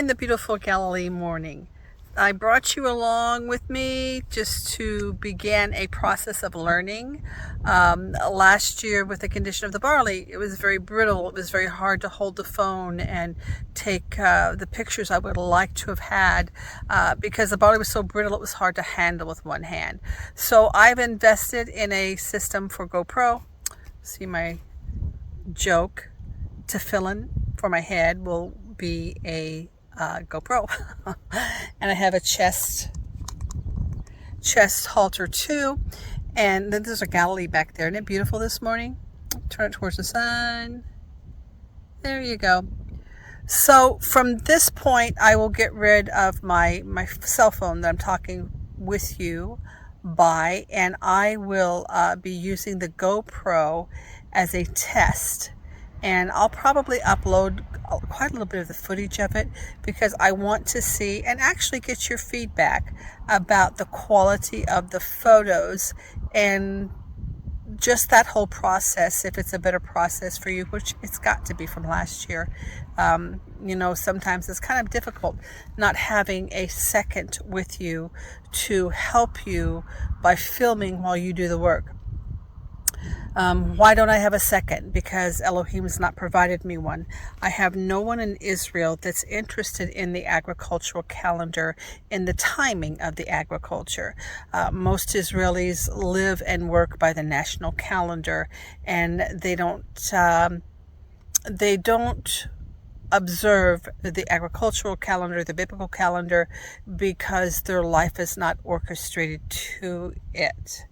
in the beautiful Galilee morning. I brought you along with me just to begin a process of learning. Last year with the condition of the barley, it was very brittle. It was very hard to hold the phone and take the pictures I would like to have had because the barley was so brittle it was hard to handle with one hand. So I've invested in a system for GoPro. See my joke to fill in for my head will be a GoPro. And I have a chest halter too, and then there's a Galilee back there. Isn't it beautiful this morning? Turn it towards the sun. There you go. So from this point I will get rid of my cell phone that I'm talking with you by, and I will be using the GoPro as a test. And I'll probably upload quite a little bit of the footage of it because I want to see and actually get your feedback about the quality of the photos and just that whole process, if it's a better process for you, which it's got to be from last year. You know, sometimes it's kind of difficult not having a second with you to help you by filming while you do the work. Why don't I have a second? Because Elohim's not provided me one. I have no one in Israel that's interested in the agricultural calendar, in the timing of the agriculture. Most Israelis live and work by the national calendar, and they don't observe the agricultural calendar, the biblical calendar, because their life is not orchestrated to it.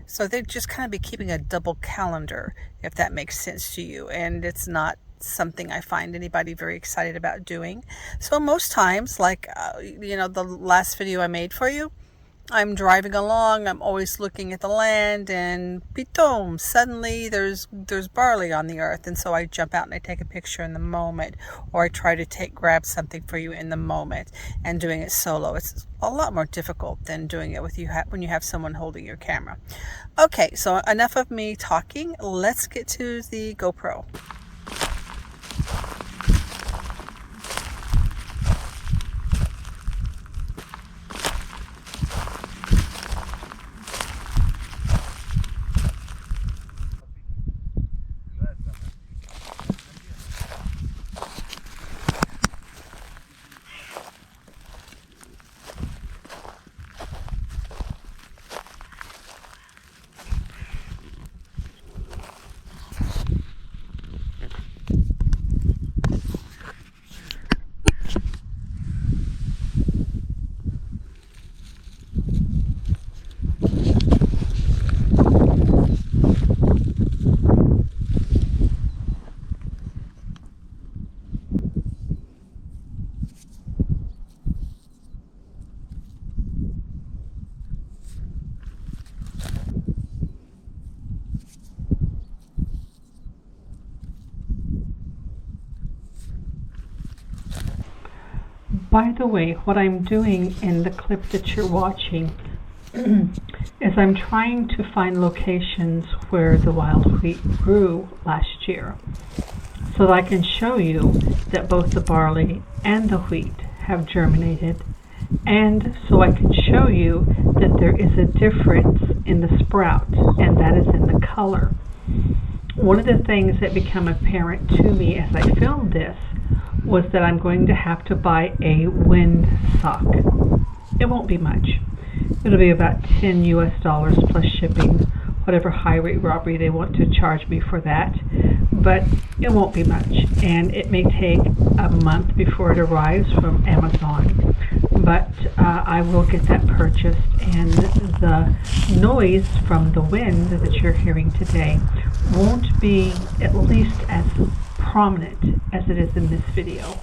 So they'd just kind of be keeping a double calendar, if that makes sense to you. And it's not something I find anybody very excited about doing. So most times, like, the last video I made for you, I'm driving along, I'm always looking at the land, and pitom, suddenly there's barley on the earth, and so I jump out and I take a picture in the moment, or I try to grab something for you in the moment. And doing it solo, it's a lot more difficult than doing it with you when you have someone holding your camera. Okay, so enough of me talking. Let's get to the GoPro. By the way, what I'm doing in the clip that you're watching is I'm trying to find locations where the wild wheat grew last year so that I can show you that both the barley and the wheat have germinated, and so I can show you that there is a difference in the sprout, and that is in the color. One of the things that became apparent to me as I filmed this was that I'm going to have to buy a wind sock. It won't be much. It'll be about $10 US plus shipping, whatever high rate robbery they want to charge me for that. But it won't be much, and it may take a month before it arrives from Amazon. But I will get that purchased, and the noise from the wind that you're hearing today won't be at least as prominent as it is in this video.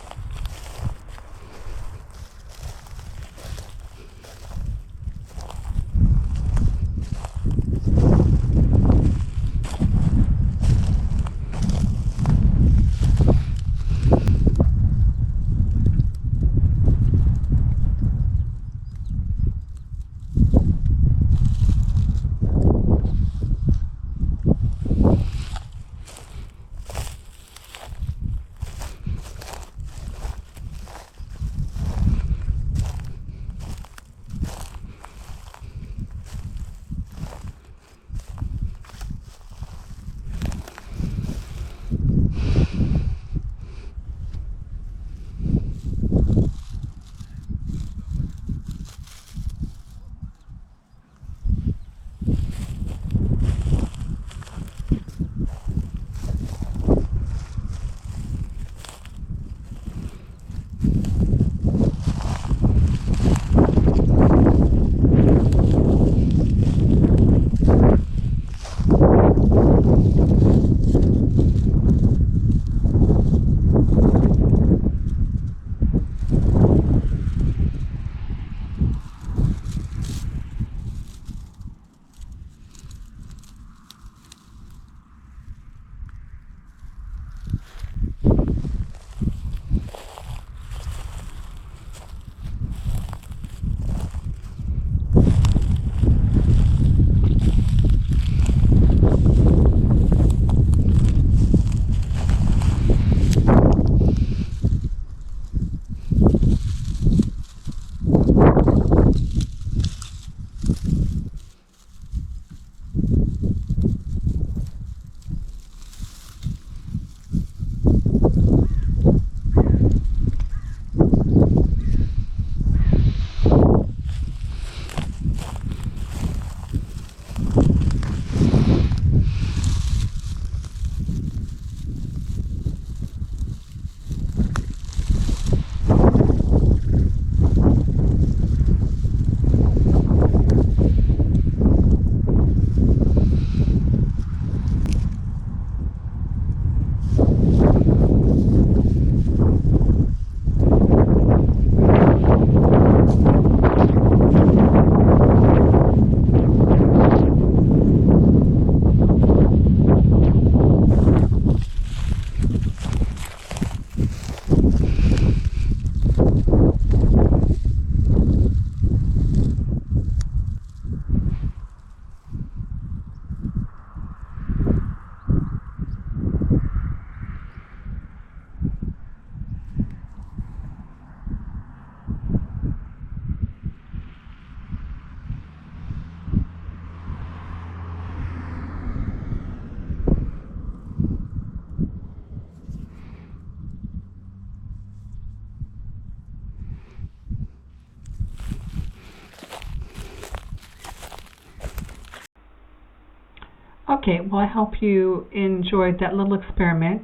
Okay, well, I hope you enjoyed that little experiment.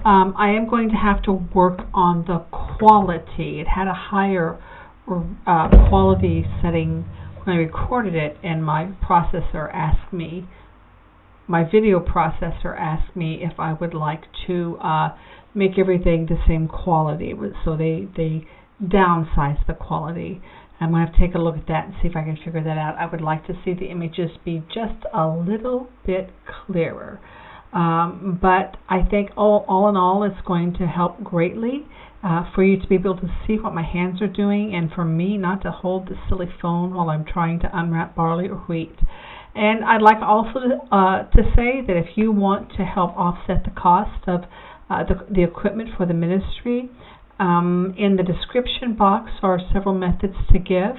I am going to have to work on the quality. It had a higher quality setting when I recorded it, and my video processor asked me if I would like to make everything the same quality. So they downsized the quality. I'm going to have to take a look at that and see if I can figure that out. I would like to see the images be just a little bit clearer. But I think all in all, it's going to help greatly for you to be able to see what my hands are doing, and for me not to hold the silly phone while I'm trying to unwrap barley or wheat. And I'd like also to say that if you want to help offset the cost of the equipment for the ministry, in the description box are several methods to give.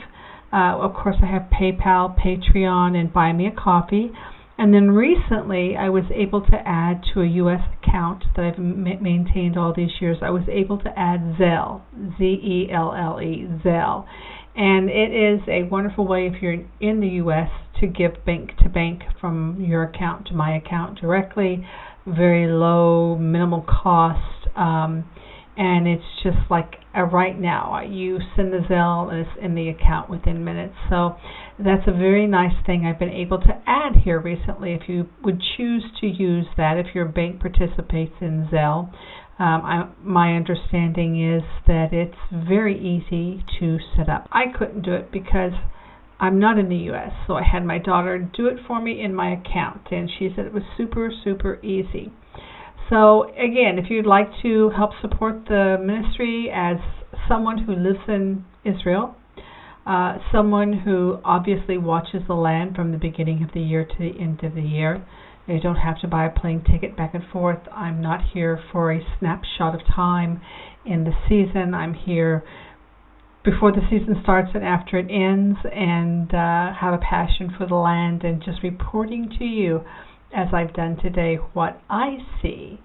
Of course, I have PayPal, Patreon, and Buy Me a Coffee. And then recently, I was able to add to a U.S. account that I've maintained all these years. I was able to add Zelle, Z-E-L-L-E, Zelle. And it is a wonderful way, if you're in the U.S., to give bank to bank from your account to my account directly. Very low, minimal cost. And it's just like right now, you send the Zelle and it's in the account within minutes. So that's a very nice thing I've been able to add here recently. If you would choose to use that, if your bank participates in Zelle, my understanding is that it's very easy to set up. I couldn't do it because I'm not in the U.S., so I had my daughter do it for me in my account, and she said it was super, super easy. So again, if you'd like to help support the ministry as someone who lives in Israel, someone who obviously watches the land from the beginning of the year to the end of the year, you don't have to buy a plane ticket back and forth. I'm not here for a snapshot of time in the season. I'm here before the season starts and after it ends, and have a passion for the land and just reporting to you, as I've done today, what I see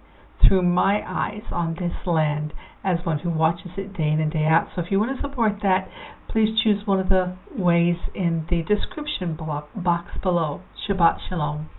through my eyes on this land as one who watches it day in and day out. So if you want to support that, please choose one of the ways in the description box below. Shabbat Shalom.